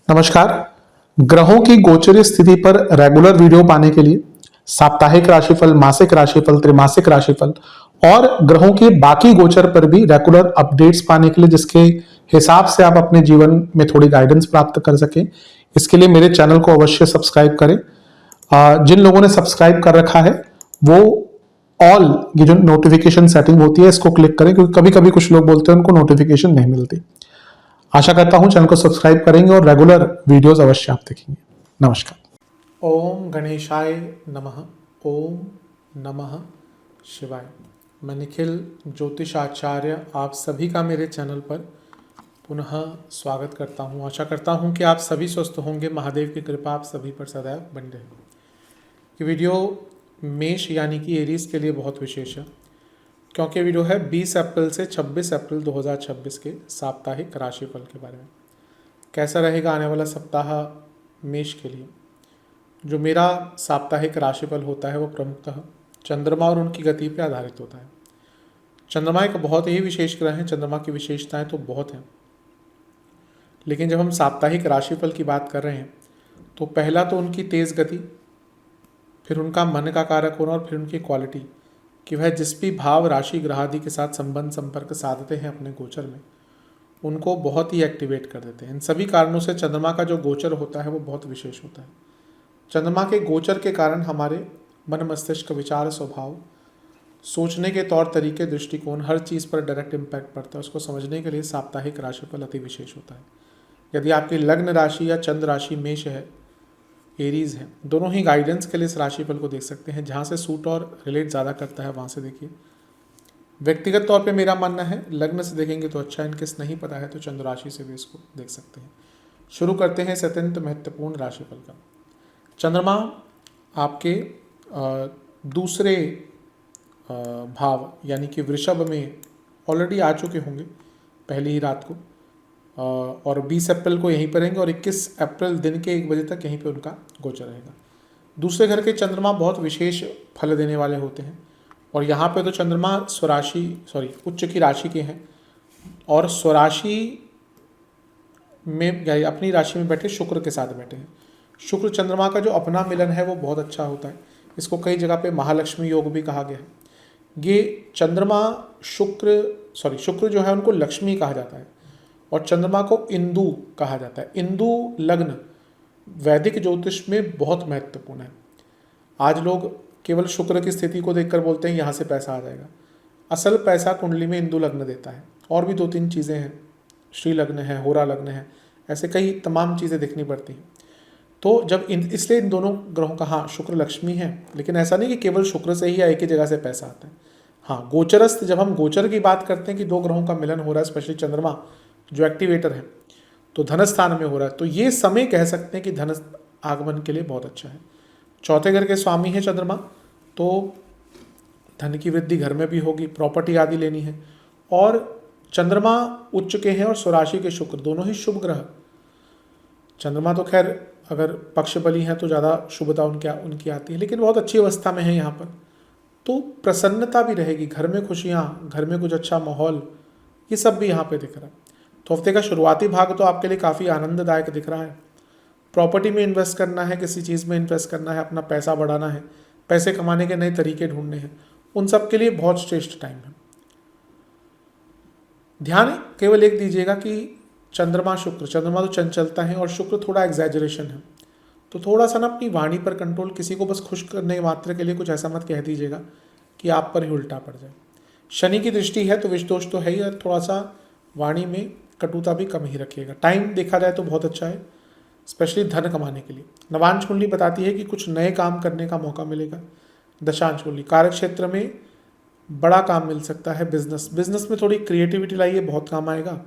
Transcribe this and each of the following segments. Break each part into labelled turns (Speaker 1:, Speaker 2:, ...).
Speaker 1: नमस्कार। ग्रहों की गोचरीय स्थिति पर रेगुलर वीडियो पाने के लिए साप्ताहिक राशिफल, मासिक राशिफल, त्रैमासिक राशिफल और ग्रहों के बाकी गोचर पर भी रेगुलर अपडेट्स पाने के लिए, जिसके हिसाब से आप अपने जीवन में थोड़ी गाइडेंस प्राप्त कर सकें, इसके लिए मेरे चैनल को अवश्य सब्सक्राइब करें। जिन लोगों ने सब्सक्राइब कर रखा है वो ऑल ये जो नोटिफिकेशन सेटिंग होती है इसको क्लिक करें, क्योंकि कभी कभी कुछ लोग बोलते हैं उनको नोटिफिकेशन नहीं मिलती। आशा करता हूं चैनल को सब्सक्राइब करेंगे और रेगुलर वीडियोस अवश्य आप देखेंगे। नमस्कार। ओम गणेशाय नमः। ओम नमः शिवाय। मैं निखिल ज्योतिष आचार्य आप सभी का मेरे चैनल पर पुनः स्वागत करता हूं। आशा करता हूं कि आप सभी स्वस्थ होंगे। महादेव की कृपा आप सभी पर सदैव बनी रहे। ये वीडियो मेष यानी कि एरीज के लिए बहुत विशेष है, क्योंकि वीडियो है 20 अप्रैल से 26 अप्रैल 2026 के साप्ताहिक राशिफल के बारे में। कैसा रहेगा आने वाला सप्ताह मेष के लिए। जो मेरा साप्ताहिक राशिफल होता है वो प्रमुखतः चंद्रमा और उनकी गति पर आधारित होता है। चंद्रमा एक बहुत ही विशेष ग्रह है। चंद्रमा की विशेषताएं तो बहुत हैं, लेकिन जब हम साप्ताहिक राशिफल की बात कर रहे हैं तो पहला तो उनकी तेज़ गति, फिर उनका मन का कारक होना और फिर उनकी क्वालिटी कि वह जिस भी भाव राशि ग्रहादि के साथ संबंध संपर्क साधते हैं अपने गोचर में, उनको बहुत ही एक्टिवेट कर देते हैं। इन सभी कारणों से चंद्रमा का जो गोचर होता है वो बहुत विशेष होता है। चंद्रमा के गोचर के कारण हमारे मन मस्तिष्क, विचार, स्वभाव, सोचने के तौर तरीके, दृष्टिकोण, हर चीज़ पर डायरेक्ट इम्पैक्ट पड़ता है। उसको समझने के लिए साप्ताहिक राशिफल अति विशेष होता है। यदि आपकी लग्न राशि या चंद्र राशि मेष है, एरीज है, दोनों ही गाइडेंस के लिए इस राशिफल को देख सकते हैं। जहाँ से सूट और रिलेट ज़्यादा करता है वहाँ से देखिए। व्यक्तिगत तौर पे मेरा मानना है लग्न से देखेंगे तो अच्छा, इनकेस नहीं पता है तो चंद्र राशि से भी इसको देख सकते हैं। शुरू करते हैं इस अत्यंत महत्वपूर्ण राशिफल का। चंद्रमा आपके दूसरे भाव यानी कि वृषभ में ऑलरेडी आ चुके होंगे पहली ही रात को, और 20 अप्रैल को यहीं पर रहेंगे और 21 अप्रैल दिन के 1 बजे तक यहीं पे उनका गोचर रहेगा। दूसरे घर के चंद्रमा बहुत विशेष फल देने वाले होते हैं, और यहाँ पे तो चंद्रमा उच्च की राशि के हैं और स्वराशि में या अपनी राशि में बैठे शुक्र के साथ बैठे हैं। शुक्र चंद्रमा का जो अपना मिलन है वो बहुत अच्छा होता है। इसको कई जगह पे महालक्ष्मी योग भी कहा गया है। ये चंद्रमा शुक्र जो है उनको लक्ष्मी कहा जाता है और चंद्रमा को इंदु कहा जाता है। इंदु लग्न वैदिक ज्योतिष में बहुत महत्वपूर्ण है। आज लोग केवल शुक्र की स्थिति को देखकर बोलते हैं यहाँ से पैसा आ जाएगा। असल पैसा कुंडली में इंदु लग्न देता है। और भी 2-3 चीज़ें हैं, श्री लग्न है, होरा लग्न है, ऐसे कई तमाम चीज़ें देखनी पड़ती हैं। तो जब इसलिए इन दोनों ग्रहों का, हाँ शुक्र लक्ष्मी है, लेकिन ऐसा नहीं कि केवल शुक्र से ही या एक ही जगह से पैसा आता है। हाँ गोचरस्थ, जब हम गोचर की बात करते हैं कि 2 ग्रहों का मिलन हो रहा है, स्पेशली चंद्रमा जो एक्टिवेटर है तो धन स्थान में हो रहा है, तो ये समय कह सकते हैं कि धन आगमन के लिए बहुत अच्छा है। चौथे घर के स्वामी है चंद्रमा, तो धन की वृद्धि घर में भी होगी, प्रॉपर्टी आदि लेनी है। और चंद्रमा उच्च के हैं और स्वराशि के शुक्र, दोनों ही शुभ ग्रह। चंद्रमा तो खैर अगर पक्ष बली हैं तो ज़्यादा शुभता उनकी आती है, लेकिन बहुत अच्छी अवस्था में है यहाँ पर, तो प्रसन्नता भी रहेगी, घर में खुशियाँ, घर में कुछ अच्छा माहौल, ये सब भी यहाँ पे दिख रहा है। तो हफ्ते का शुरुआती भाग तो आपके लिए काफ़ी आनंददायक दिख रहा है। प्रॉपर्टी में इन्वेस्ट करना है, किसी चीज़ में इन्वेस्ट करना है, अपना पैसा बढ़ाना है, पैसे कमाने के नए तरीके ढूंढने हैं, उन सब के लिए बहुत श्रेष्ठ टाइम है। ध्यान केवल एक दीजिएगा कि चंद्रमा तो चंचलता है और शुक्र थोड़ा एग्जैजरेशन है, तो थोड़ा सा ना अपनी वाणी पर कंट्रोल, किसी को बस खुश करने मात्र के लिए कुछ ऐसा मत कह दीजिएगा कि आप पर ही उल्टा पड़ जाए। शनि की दृष्टि है तो विष दोष तो है ही, थोड़ा सा वाणी में कटुता भी कम ही रखिएगा। टाइम देखा जाए तो बहुत अच्छा है, स्पेशली धन कमाने के लिए। नवांश कुंडली बताती है कि कुछ नए काम करने का मौका मिलेगा। दशांश कुंडली कार्य क्षेत्र में बड़ा काम मिल सकता है। बिजनेस में थोड़ी क्रिएटिविटी लाइए, बहुत काम आएगा।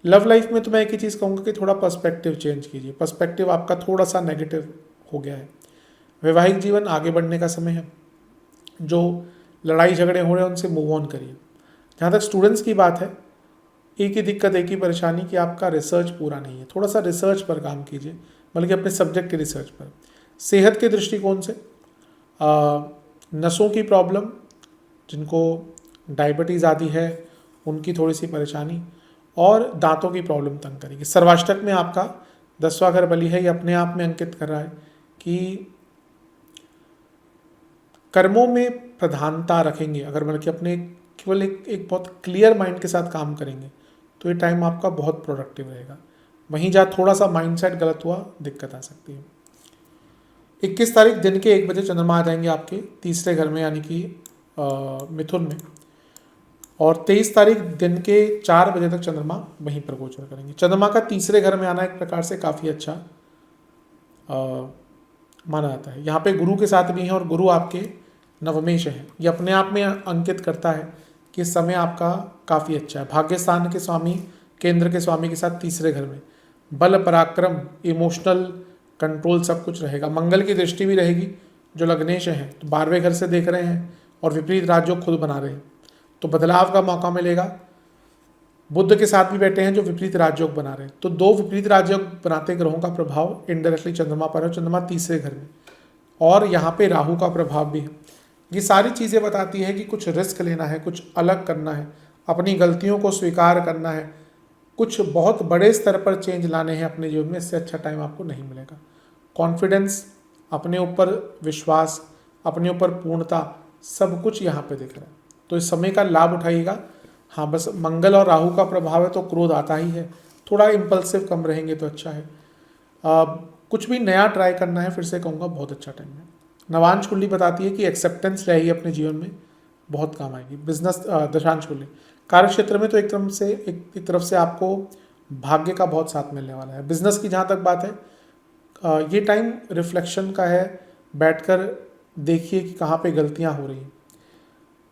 Speaker 1: लव लाइफ में तो मैं एक ही चीज़ कहूँगा कि थोड़ा पर्सपेक्टिव चेंज कीजिए। पर्सपेक्टिव आपका थोड़ा सा नेगेटिव हो गया है। वैवाहिक जीवन आगे बढ़ने का समय है। जो लड़ाई झगड़े हो रहे हैं उनसे मूव ऑन करिए। जहाँ तक स्टूडेंट्स की बात है, एक ही दिक्कत, एक ही परेशानी कि आपका रिसर्च पूरा नहीं है। थोड़ा सा रिसर्च पर काम कीजिए, बल्कि अपने सब्जेक्ट के रिसर्च पर। सेहत के दृष्टिकोण से नसों की प्रॉब्लम, जिनको डायबिटीज़ आदि है, उनकी थोड़ी सी परेशानी, और दांतों की प्रॉब्लम तंग करेगी। सर्वाष्टक में आपका 10वां घर बलि है, ये अपने आप में अंकित कर रहा है कि कर्मों में प्रधानता रखेंगे। अगर मतलब कि अपने केवल एक बहुत क्लियर माइंड के साथ काम करेंगे तो ये टाइम आपका बहुत प्रोडक्टिव रहेगा। वहीं जहाँ थोड़ा सा माइंडसेट गलत हुआ दिक्कत आ सकती है। 21 तारीख दिन के 1 बजे चंद्रमा आ जाएंगे आपके तीसरे घर में, यानी कि मिथुन में, और 23 तारीख दिन के 4 बजे तक चंद्रमा वहीं पर गोचर करेंगे। चंद्रमा का तीसरे घर में आना एक प्रकार से काफ़ी अच्छा माना जाता है। यहाँ पे गुरु के साथ भी हैं और गुरु आपके नवमेश है। ये अपने आप में अंकित करता है कि समय आपका काफ़ी अच्छा है। भाग्य स्थान के स्वामी, केंद्र के स्वामी के साथ तीसरे घर में बल, पराक्रम, इमोशनल कंट्रोल सब कुछ रहेगा। मंगल की दृष्टि भी रहेगी जो लग्नेश हैं, तो 12वें घर से देख रहे हैं और विपरीत राजयोग खुद बना रहे हैं, तो बदलाव का मौका मिलेगा। बुध के साथ भी बैठे हैं जो विपरीत राजयोग बना रहे हैं, तो 2 विपरीत राजयोग बनाते ग्रहों का प्रभाव इनडायरेक्टली चंद्रमा पर है। चंद्रमा तीसरे घर में, और यहाँ पे राहु का प्रभाव भी है। ये सारी चीज़ें बताती है कि कुछ रिस्क लेना है, कुछ अलग करना है, अपनी गलतियों को स्वीकार करना है, कुछ बहुत बड़े स्तर पर चेंज लाने हैं अपने जीवन में। इससे अच्छा टाइम आपको नहीं मिलेगा। कॉन्फिडेंस, अपने ऊपर विश्वास, अपने ऊपर पूर्णता, सब कुछ यहाँ पे दिख रहा है, तो इस समय का लाभ उठाइएगा। हाँ, बस मंगल और राहु का प्रभाव है तो क्रोध आता ही है, थोड़ा इम्पल्सिव कम रहेंगे तो अच्छा है। कुछ भी नया ट्राई करना है, फिर से कहूँगा बहुत अच्छा टाइम है। नवांश कुंडली बताती है कि एक्सेप्टेंस लाइए अपने जीवन में, बहुत काम आएगी। बिजनेस दशांश कुंडली कार्य क्षेत्र में तो एक तरफ से आपको भाग्य का बहुत साथ मिलने वाला है। बिजनेस की जहाँ तक बात है, ये टाइम रिफ्लेक्शन का है, बैठकर देखिए कि कहाँ पे गलतियाँ हो रही हैं।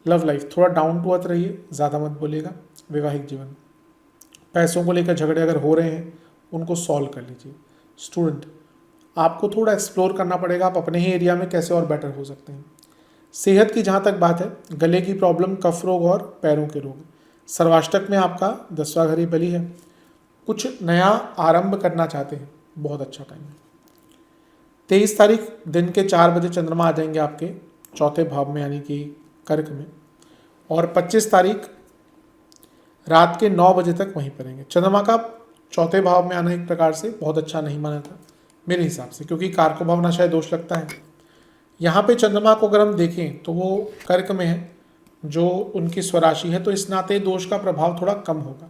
Speaker 1: लव लाइफ थोड़ा डाउन टू अर्थ रहिए, ज़्यादा मत बोलिएगा। वैवाहिक जीवन, पैसों को लेकर झगड़े अगर हो रहे हैं उनको सॉल्व कर लीजिए। स्टूडेंट, आपको थोड़ा एक्सप्लोर करना पड़ेगा, आप अपने ही एरिया में कैसे और बेटर हो सकते हैं। सेहत की जहाँ तक बात है, गले की प्रॉब्लम, कफ रोग और पैरों के रोग। सर्वाष्टक में आपका 10वां घर ही बलि है। कुछ नया आरंभ करना चाहते हैं, बहुत अच्छा टाइम है। 23 तारीख दिन के 4 बजे चंद्रमा आ जाएंगे आपके चौथे भाव में, यानी कि कर्क में, और 25 तारीख रात के 9 बजे तक वहीं पर रहेंगे। चंद्रमा का चौथे भाव में आना एक प्रकार से बहुत अच्छा नहीं माना था मेरे हिसाब से, क्योंकि कारक भाव नशाए दोष लगता है। यहाँ पे चंद्रमा को अगर हम देखें तो वो कर्क में है जो उनकी स्वराशि है, तो इस नाते दोष का प्रभाव थोड़ा कम होगा।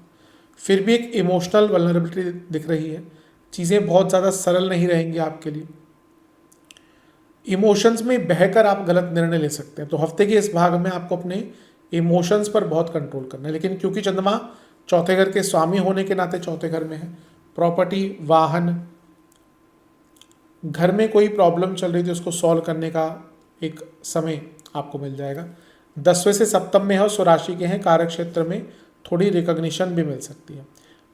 Speaker 1: फिर भी एक इमोशनल वल्नरेबिलिटी दिख रही है, चीज़ें बहुत ज़्यादा सरल नहीं रहेंगी आपके लिए। इमोशंस में बहकर आप गलत निर्णय ले सकते हैं, तो हफ्ते के इस भाग में आपको अपने इमोशंस पर बहुत कंट्रोल करना है। लेकिन क्योंकि चंद्रमा चौथे घर के स्वामी होने के नाते चौथे घर में है, प्रॉपर्टी, वाहन, घर में कोई प्रॉब्लम चल रही थी उसको सॉल्व करने का एक समय आपको मिल जाएगा। 10वें से सप्तम में है और स्वराशि के हैं, कार्य क्षेत्र में थोड़ी रिकॉग्निशन भी मिल सकती है।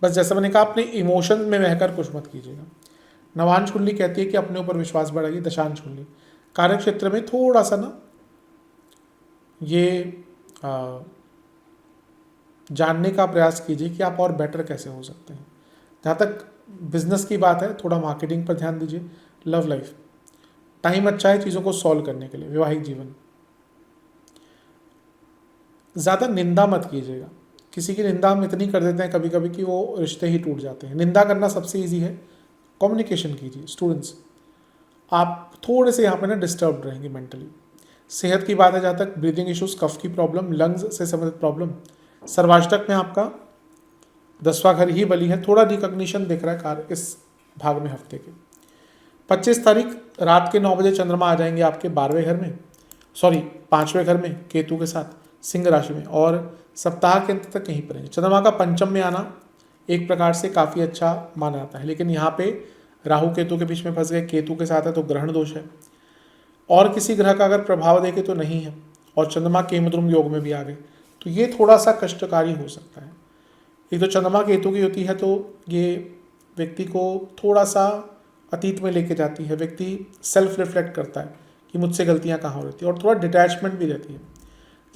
Speaker 1: बस जैसा मैंने कहा, अपने इमोशन में बहकर कुछ मत कीजिएगा। नवांश कुंडली कहती है कि अपने ऊपर विश्वास बढ़ाइए। दशांश कुंडली कार्य क्षेत्र में थोड़ा सा ना ये जानने का प्रयास कीजिए कि आप और बेटर कैसे हो सकते हैं। जहाँ तक बिजनेस की बात है, थोड़ा मार्केटिंग पर ध्यान दीजिए। लव लाइफ, टाइम अच्छा है चीज़ों को सॉल्व करने के लिए। वैवाहिक जीवन, ज़्यादा निंदा मत कीजिएगा। किसी की निंदा हम इतनी कर देते हैं कभी कभी कि वो रिश्ते ही टूट जाते हैं। निंदा करना सबसे ईजी है, कम्युनिकेशन कीजिए। स्टूडेंट्स, आप थोड़े से यहाँ पे ना डिस्टर्ब रहेंगे मेंटली। सेहत की बात है, जहाँ तक ब्रीदिंग इश्यूज, कफ की प्रॉब्लम, लंग्स से संबंधित प्रॉब्लम। सर्वाष्टक में आपका 10वां घर ही बलि है, थोड़ा रिकॉग्निशन दिख रहा है कार इस भाग में हफ्ते के। 25 तारीख रात के 9 बजे चंद्रमा आ जाएंगे आपके 12वें घर में, 5वें घर में केतु के साथ सिंह राशि में, और सप्ताह के अंत तक यहीं पर रहेंगे। चंद्रमा का पंचम में आना एक प्रकार से काफ़ी अच्छा माना जाता है, लेकिन यहाँ पे राहु केतु के बीच में फंस गए, केतु के साथ है तो ग्रहण दोष है, और किसी ग्रह का अगर प्रभाव देखे तो नहीं है, और चंद्रमा केमद्रुम योग में भी आ गए, तो ये थोड़ा सा कष्टकारी हो सकता है। एक तो चंद्रमा केतु की होती है तो ये व्यक्ति को थोड़ा सा अतीत में लेके जाती है। व्यक्ति सेल्फ रिफ्लेक्ट करता है कि मुझसे गलतियाँ कहाँ हो रही थी, और थोड़ा डिटैचमेंट भी रहती है।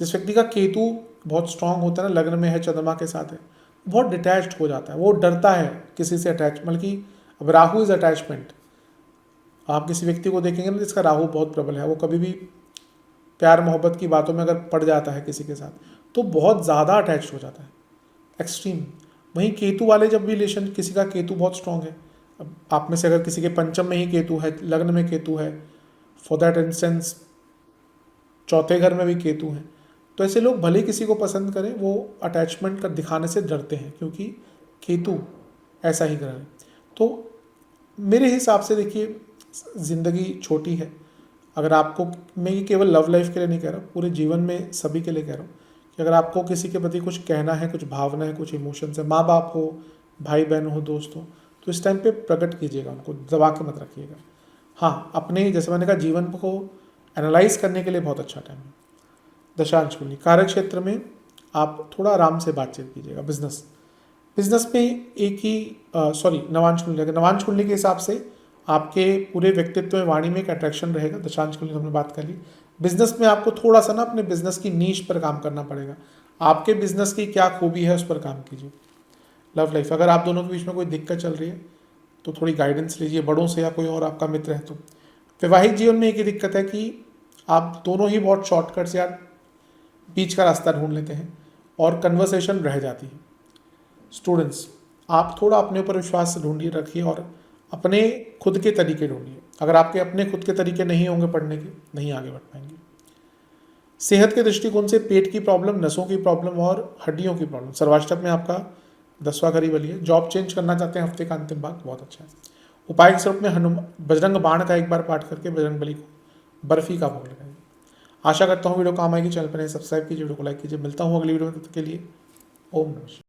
Speaker 1: जिस व्यक्ति का केतु बहुत स्ट्रांग होता है ना, लग्न में है, चंद्रमा के साथ है, बहुत डिटैच्ड हो जाता है, वो डरता है किसी से अटैच, मतलब कि अब राहु इज अटैचमेंट। आप किसी व्यक्ति को देखेंगे ना जिसका राहु बहुत प्रबल है, वो कभी भी प्यार मोहब्बत की बातों में अगर पड़ जाता है किसी के साथ तो बहुत ज़्यादा अटैच हो जाता है, एक्सट्रीम। वहीं केतु वाले जब भी रिलेशन, किसी का केतु बहुत स्ट्रांग है, अब आप में से अगर किसी के पंचम में ही केतु है, लग्न में केतु है, फॉर दैट इंस्टेंस चौथे घर में भी केतु है, तो ऐसे लोग भले किसी को पसंद करें, वो अटैचमेंट का दिखाने से डरते हैं, क्योंकि केतु ऐसा ही ग्रह है। तो मेरे हिसाब से देखिए, ज़िंदगी छोटी है। अगर आपको, मैं ये केवल लव लाइफ के लिए नहीं कह रहा, पूरे जीवन में सभी के लिए कह रहा हूँ कि अगर आपको किसी के प्रति कुछ कहना है, कुछ भावना है, कुछ इमोशंस है, माँ बाप हो, भाई बहन हो, दोस्त हो, तो इस टाइम पे प्रकट कीजिएगा, उनको दबा के मत रखिएगा। हाँ, अपने, जैसे मैंने कहा, जीवन को एनालाइज करने के लिए बहुत अच्छा टाइम है। दशांश कुंडली, कार्य क्षेत्र में आप थोड़ा आराम से बातचीत कीजिएगा। बिजनेस में एक ही नवांश कुंडली, अगर नवांश कुंडली के हिसाब से आपके पूरे व्यक्तित्व में, वाणी में एक अट्रैक्शन रहेगा। दशांश कुंडली हमने बात कर ली। बिजनेस में आपको थोड़ा सा ना अपने बिजनेस की नीश पर काम करना पड़ेगा। आपके बिजनेस की क्या खूबी है, उस पर काम कीजिए। लव लाइफ, अगर आप दोनों के बीच में कोई दिक्कत चल रही है तो थोड़ी गाइडेंस लीजिए बड़ों से, या कोई और आपका मित्र है तो। वैवाहिक जीवन में एक ही दिक्कत है कि आप दोनों ही बहुत शॉर्टकट्स या बीच का रास्ता ढूंढ लेते हैं और कन्वर्सेशन रह जाती है। स्टूडेंट्स, आप थोड़ा अपने ऊपर विश्वास ढूंढिए, रखिए और अपने खुद के तरीके ढूंढिए। अगर आपके अपने खुद के तरीके नहीं होंगे पढ़ने के, नहीं आगे बढ़ पाएंगे। सेहत के दृष्टिकोण से पेट की प्रॉब्लम, नसों की प्रॉब्लम और हड्डियों की प्रॉब्लम, सर्वाष्टक में आपका 10वां घर ही बली है। जॉब चेंज करना चाहते हैं, हफ्ते का अंतिम भाग बहुत अच्छा है। उपाय के स्वरूप में बजरंग बाण का एक बार पाठ करके बजरंग बली को बर्फी का भोग लगाइए। आशा करता हूँ वीडियो काम आएगी। चैनल पर सब्सक्राइब कीजिए, वीडियो को लाइक कीजिए। मिलता हूँ अगली वीडियो में, तब तक के लिए ओम नमः शिवाय।